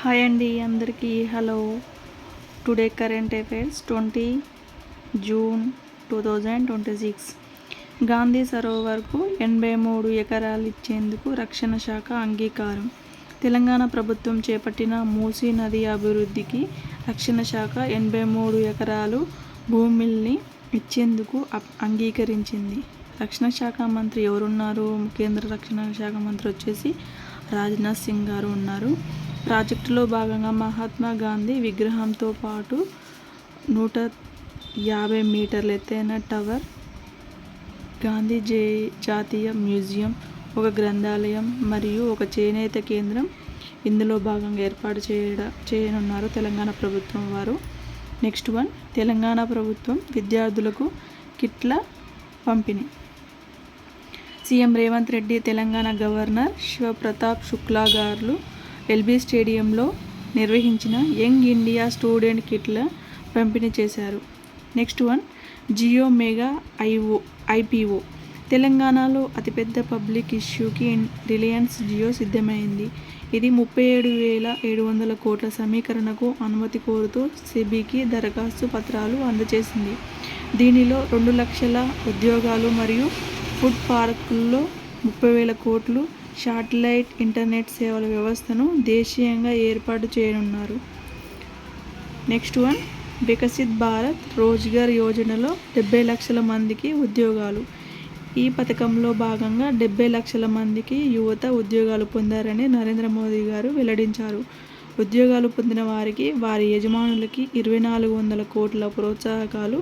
Hi అండి అందరికీ hello. Today current affairs 20 June 2026. Gandhi సరోవర్కు 83 ఎకరాలు ఇచ్చేందుకు రక్షణ శాఖ అంగీకారం. తెలంగాణ ప్రభుత్వం చేపట్టిన మూసీ నది అభివృద్ధికి రక్షణ శాఖ 83 ఎకరాలు భూమిల్ని ఇచ్చేందుకు అంగీకరించింది. రక్షణ శాఖ మంత్రి ఎవరున్నారు? కేంద్ర రక్షణ శాఖ మంత్రి వచ్చేసి రాజ్నాథ్ సింగ్ గారు ఉన్నారు. ప్రాజెక్టులో భాగంగా మహాత్మా గాంధీ విగ్రహంతో పాటు 150 మీటర్ల ఎత్తైన టవర్, గాంధీ జాతీయ మ్యూజియం, ఒక గ్రంథాలయం మరియు ఒక చేనేత కేంద్రం ఇందులో భాగంగా ఏర్పాటు చేయనున్నారు తెలంగాణ ప్రభుత్వం వారు. నెక్స్ట్ వన్, తెలంగాణ ప్రభుత్వం విద్యార్థులకు కిట్ల పంపిణీ. సీఎం రేవంత్ రెడ్డి, తెలంగాణ గవర్నర్ శివప్రతాప్ శుక్లా గారు ఎల్బీ స్టేడియంలో నిర్వహించిన యంగ్ ఇండియా స్టూడెంట్ కిట్ల పంపిణీ చేశారు. Next one, Jio mega IPO. తెలంగాణలో అతిపెద్ద పబ్లిక్ ఇష్యూకి రిలయన్స్ జియో సిద్ధమైంది. ఇది 37,700 కోట్ల సమీకరణకు అనుమతి కోరుతూ సెబీకి దరఖాస్తు పత్రాలు అందజేసింది. దీనిలో 2 లక్షల ఉద్యోగాలు మరియు ఫుడ్ పార్కుల్లో 30,000 కోట్లు శాటిలైట్ ఇంటర్నెట్ సేవల వ్యవస్థను దేశీయంగా ఏర్పాటు చేయనున్నారు. నెక్స్ట్ వన్, వికసిత్ భారత్ రోజ్గార్ యోజనలో 70 లక్షల మందికి ఉద్యోగాలు. ఈ పథకంలో భాగంగా 70 లక్షల మందికి యువత ఉద్యోగాలు పొందారని నరేంద్ర మోదీ గారు వెల్లడించారు. ఉద్యోగాలు పొందిన వారికి వారి యజమానులకి 2,400 కోట్ల ప్రోత్సాహకాలు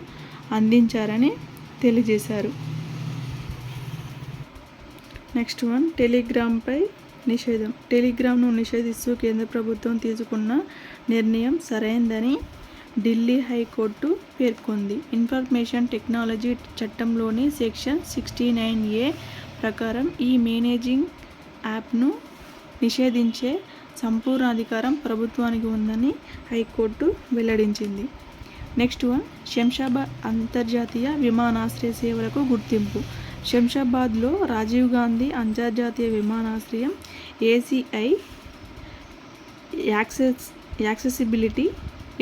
అందించారని తెలియజేశారు. నెక్స్ట్ వన్, టెలిగ్రామ్పై నిషేధం. టెలిగ్రామ్ను నిషేధిస్తూ కేంద్ర ప్రభుత్వం తీసుకున్న నిర్ణయం సరైందని ఢిల్లీ హైకోర్టు పేర్కొంది. ఇన్ఫర్మేషన్ టెక్నాలజీ చట్టంలోని సెక్షన్ 69A ప్రకారం ఈ మేనేజింగ్ యాప్ను నిషేధించే సంపూర్ణ అధికారం ప్రభుత్వానికి ఉందని హైకోర్టు వెల్లడించింది. నెక్స్ట్ వన్, శంషాబాద్ అంతర్జాతీయ విమానాశ్రయ సేవలకు గుర్తింపు. శంషాబాద్లో రాజీవ్ గాంధీ అంతర్జాతీయ విమానాశ్రయం ACI accessibility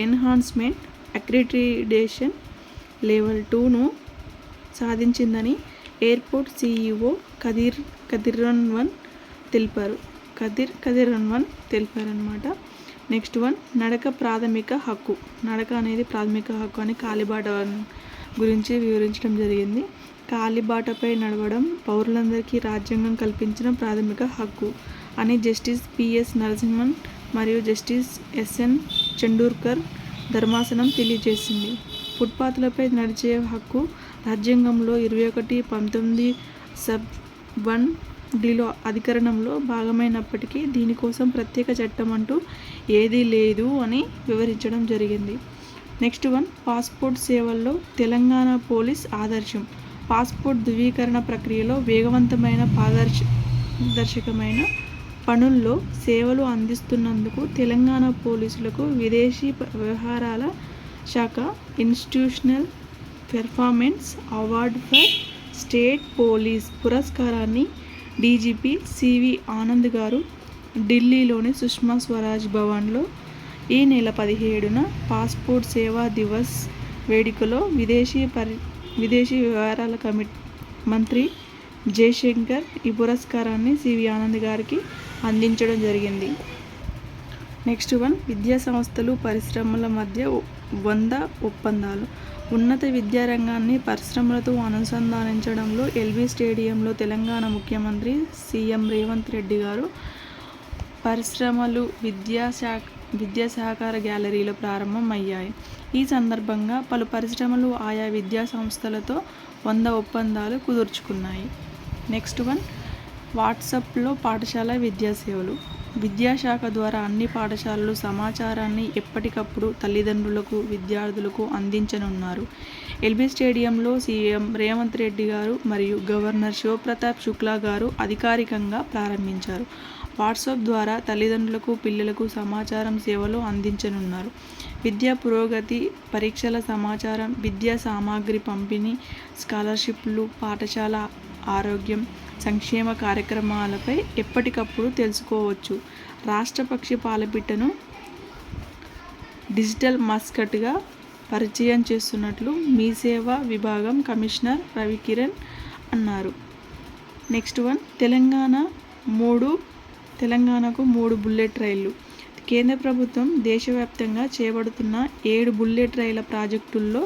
enhancement accreditation level 2ను సాధించిందని ఎయిర్పోర్ట్ CEO కదిర్ తెలిపారన్నమాట. నెక్స్ట్ వన్, నడక ప్రాథమిక హక్కు. నడక అనేది ప్రాథమిక హక్కు అని కాలిబాట గురించి వివరించడం జరిగింది. కాలిబాటపై నడవడం పౌరులందరికీ రాజ్యాంగం కల్పించిన ప్రాథమిక హక్కు అని జస్టిస్ PS నరసింహన్ మరియు జస్టిస్ SN చండూర్కర్ ధర్మాసనం తెలియజేసింది. ఫుట్పాత్లపై నడిచే హక్కు రాజ్యాంగంలో 21(19) సబ్ 1(d)లో అధికరణంలో భాగమైనప్పటికీ దీనికోసం ప్రత్యేక చట్టం అంటూ ఏదీ లేదు అని వివరించడం జరిగింది. నెక్స్ట్ వన్, పాస్పోర్ట్ సేవల్లో తెలంగాణ పోలీస్ ఆదర్శం. పాస్పోర్ట్ ధృవీకరణ ప్రక్రియలో వేగవంతమైన పారదర్శకమైన పనుల్లో సేవలు అందిస్తున్నందుకు తెలంగాణ పోలీసులకు విదేశీ వ్యవహారాల శాఖ institutional performance award for state police పురస్కారాన్ని DGP CV ఆనంద్ గారు ఢిల్లీలోని సుష్మా స్వరాజ్ భవన్లో ఈ నెల 17న పాస్పోర్ట్ సేవా దివస్ వేడుకలో విదేశీ వ్యవహారాల మంత్రి జయశంకర్ ఈ పురస్కారాన్ని CV ఆనంద్ గారికి అందించడం జరిగింది. నెక్స్ట్ వన్, విద్యా సంస్థలు పరిశ్రమల మధ్య 100 ఒప్పందాలు. ఉన్నత విద్యారంగాన్ని పరిశ్రమలతో అనుసంధానించడంలో ఎల్బీ స్టేడియంలో తెలంగాణ ముఖ్యమంత్రి సీఎం రేవంత్ రెడ్డి గారు పరిశ్రమలు విద్యా సహకార గ్యాలరీలు ప్రారంభం అయ్యాయి. ఈ సందర్భంగా పలు పరిశ్రమలు ఆయా విద్యా సంస్థలతో 100 ఒప్పందాలు కుదుర్చుకున్నాయి. నెక్స్ట్ వన్, వాట్సాప్లో పాఠశాల విద్యా సేవలు. విద్యాశాఖ ద్వారా అన్ని పాఠశాలలు సమాచారాన్ని ఎప్పటికప్పుడు తల్లిదండ్రులకు, విద్యార్థులకు అందించనున్నారు. ఎల్బీ స్టేడియంలో సీఎం రేవంత్ రెడ్డి గారు మరియు గవర్నర్ శివప్రతాప్ శుక్లా గారు అధికారికంగా ప్రారంభించారు. వాట్సాప్ ద్వారా తల్లిదండ్రులకు, పిల్లలకు సమాచారం సేవలు అందించనున్నారు. విద్యా పురోగతి, పరీక్షల సమాచారం, విద్యా సామగ్రి పంపిణీ, స్కాలర్షిప్లు, పాఠశాల ఆరోగ్యం, సంక్షేమ కార్యక్రమాలపై ఎప్పటికప్పుడు తెలుసుకోవచ్చు. రాష్ట్ర పక్షి పాలపిట్టను డిజిటల్ మస్కట్గా పరిచయం చేస్తున్నట్లు మీ సేవా విభాగం కమిషనర్ రవికిరణ్ అన్నారు. నెక్స్ట్ వన్, తెలంగాణకు 3 బుల్లెట్ రైళ్లు. కేంద్ర ప్రభుత్వం దేశవ్యాప్తంగా చేపడుతున్న 7 బుల్లెట్ రైళ్ల ప్రాజెక్టుల్లో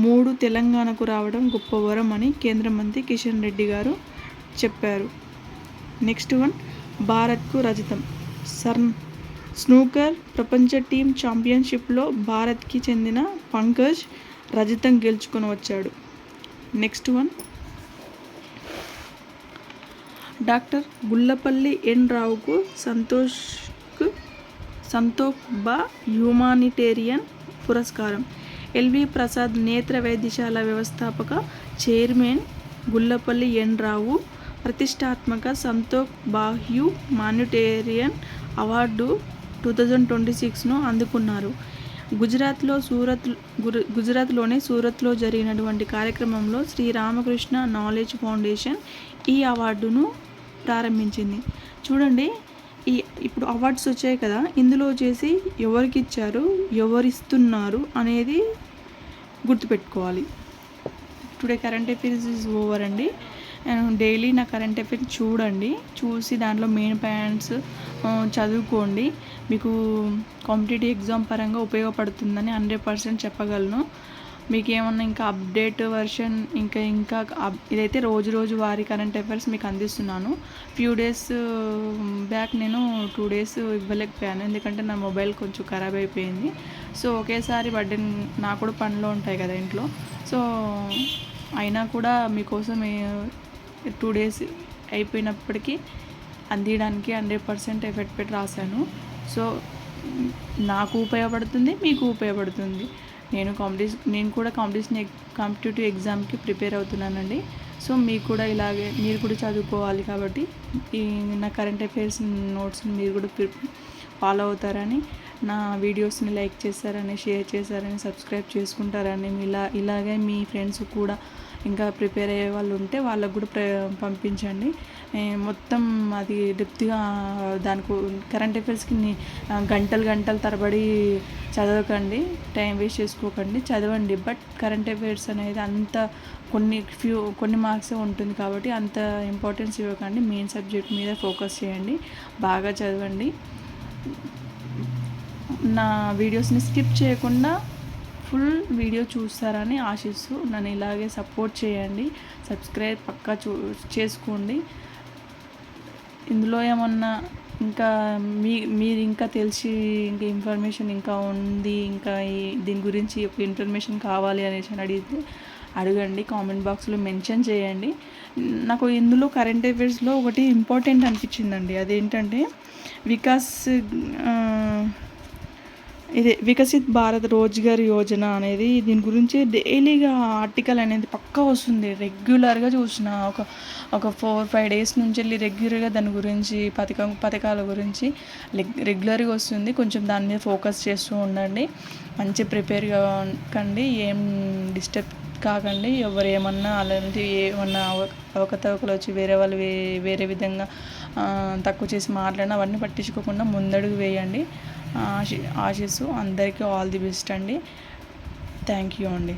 3 తెలంగాణకు రావడం గొప్ప వరం అని కేంద్ర మంత్రి కిషన్ రెడ్డి గారు చెప్పారు. నెక్స్ట్ వన్, భారత్కు రజతం. స్నూకర్ ప్రపంచ టీమ్ ఛాంపియన్షిప్లో భారత్కి చెందిన పంకజ్ రజతం గెలుచుకొని వచ్చాడు. నెక్స్ట్ వన్, డాక్టర్ గుల్లపల్లి ఎన్ రావుకు సంతోష్ బా హ్యూమానిటేరియన్ పురస్కారం. ఎల్వి ప్రసాద్ నేత్ర వైద్యశాల వ్యవస్థాపక చైర్మన్ గుల్లపల్లి ఎన్ రావు ప్రతిష్టాత్మక సంతోష్ బా హ్యూమానిటేరియన్ అవార్డు 2026ను అందుకున్నారు. గుజరాత్లోని సూరత్లో జరిగినటువంటి కార్యక్రమంలో శ్రీ రామకృష్ణ నాలెడ్జ్ ఫౌండేషన్ ఈ అవార్డును ప్రారంభించింది. చూడండి, ఇప్పుడు అవార్డ్స్ వచ్చాయి కదా, ఇందులో వచ్చేసి ఎవరికి ఇచ్చారు, ఎవరిస్తున్నారు అనేది గుర్తుపెట్టుకోవాలి. Today current affairs is over అండి. డైలీ నా కరెంట్ అఫైర్స్ చూడండి, చూసి దాంట్లో మెయిన్ పాయింట్స్ చదువుకోండి. మీకు కాంపిటేటివ్ ఎగ్జామ్ పరంగా ఉపయోగపడుతుందని 100% చెప్పగలను. మీకు ఏమన్నా ఇంకా అప్డేట్ వర్షన్ ఇంకా ఇదైతే రోజు వారి కరెంట్ అఫైర్స్ మీకు అందిస్తున్నాను. ఫ్యూ డేస్ బ్యాక్ నేను 2 days ఇవ్వలేకపోయాను, ఎందుకంటే నా మొబైల్ కొంచెం ఖరాబ్ అయిపోయింది. సో ఒకేసారి బర్త్డే, నాకు కూడా పనులు ఉంటాయి కదా ఇంట్లో. సో అయినా కూడా మీకోసం 2 days అయిపోయినప్పటికీ అందించడానికి 100% ఎఫర్ట్ పెట్టి రాశాను. సో నాకు ఉపయోగపడుతుంది, మీకు ఉపయోగపడుతుంది. నేను కూడా కాంపిటేటివ్ ఎగ్జామ్కి ప్రిపేర్ అవుతున్నానండి. సో మీకు కూడా ఇలాగే మీరు కూడా చదువుకోవాలి కాబట్టి నా కరెంట్ అఫైర్స్ నోట్స్ని మీరు కూడా ఫాలో అవుతారని, నా వీడియోస్ని లైక్ చేస్తారని, షేర్ చేస్తారని, సబ్స్క్రైబ్ చేసుకుంటారని, ఇలాగే మీ ఫ్రెండ్స్ కూడా ఇంకా ప్రిపేర్ అయ్యే వాళ్ళు ఉంటే వాళ్ళకు కూడా పంపించండి. మొత్తం అది డెప్త్గా దానికి కరెంట్ అఫైర్స్కి గంటలు తరబడి చదవకండి, టైం వేస్ట్ చేసుకోకండి, చదవండి. బట్ కరెంట్ అఫైర్స్ అనేది అంత కొన్ని మార్క్సే ఉంటుంది కాబట్టి అంత ఇంపార్టెన్స్ ఇవ్వకండి. మెయిన్ సబ్జెక్ట్ మీద ఫోకస్ చేయండి, బాగా చదవండి. నా వీడియోస్ని స్కిప్ చేయకుండా ఫుల్ వీడియో చూస్తారని ఆశిస్తూ నన్ను ఇలాగే సపోర్ట్ చేయండి. సబ్స్క్రైబ్ పక్కా చేసుకోండి. ఇందులో ఏమన్నా ఇంకా మీరు ఇంకా తెలిసి ఇంకా ఇన్ఫర్మేషన్ ఇంకా ఉంది, ఇంకా దీని గురించి ఒక ఇన్ఫర్మేషన్ కావాలి అనేసి అడగండి, కామెంట్ బాక్స్లో మెన్షన్ చేయండి. నాకు ఇందులో కరెంట్ అఫైర్స్లో ఒకటి ఇంపార్టెంట్ అనిపించిందండి. అదేంటంటే వికసిత్ భారత్ రోజ్గార్ యోజన అనేది, దీని గురించి డైలీగా ఆర్టికల్ అనేది పక్కా వస్తుంది. రెగ్యులర్గా చూసిన ఒక 4-5 days నుంచి వెళ్ళి రెగ్యులర్గా దాని గురించి పథకాల గురించి రెగ్యులర్గా వస్తుంది. కొంచెం దాని మీద ఫోకస్ చేస్తూ ఉండండి. మంచి ప్రిపేర్గా కండి, ఏం డిస్టర్బ్ కాకండి. ఎవరు ఏమన్నా అలాంటి ఏమన్నా అవకతవకలు వచ్చి వేరే వాళ్ళు వేరే విధంగా తక్కువ చేసి మాట్లాడినా అవన్నీ పట్టించుకోకుండా ముందడుగు వేయండి. ఆశిస్తూ అందరికీ ఆల్ ది బెస్ట్ అండి. థ్యాంక్ యూ అండి.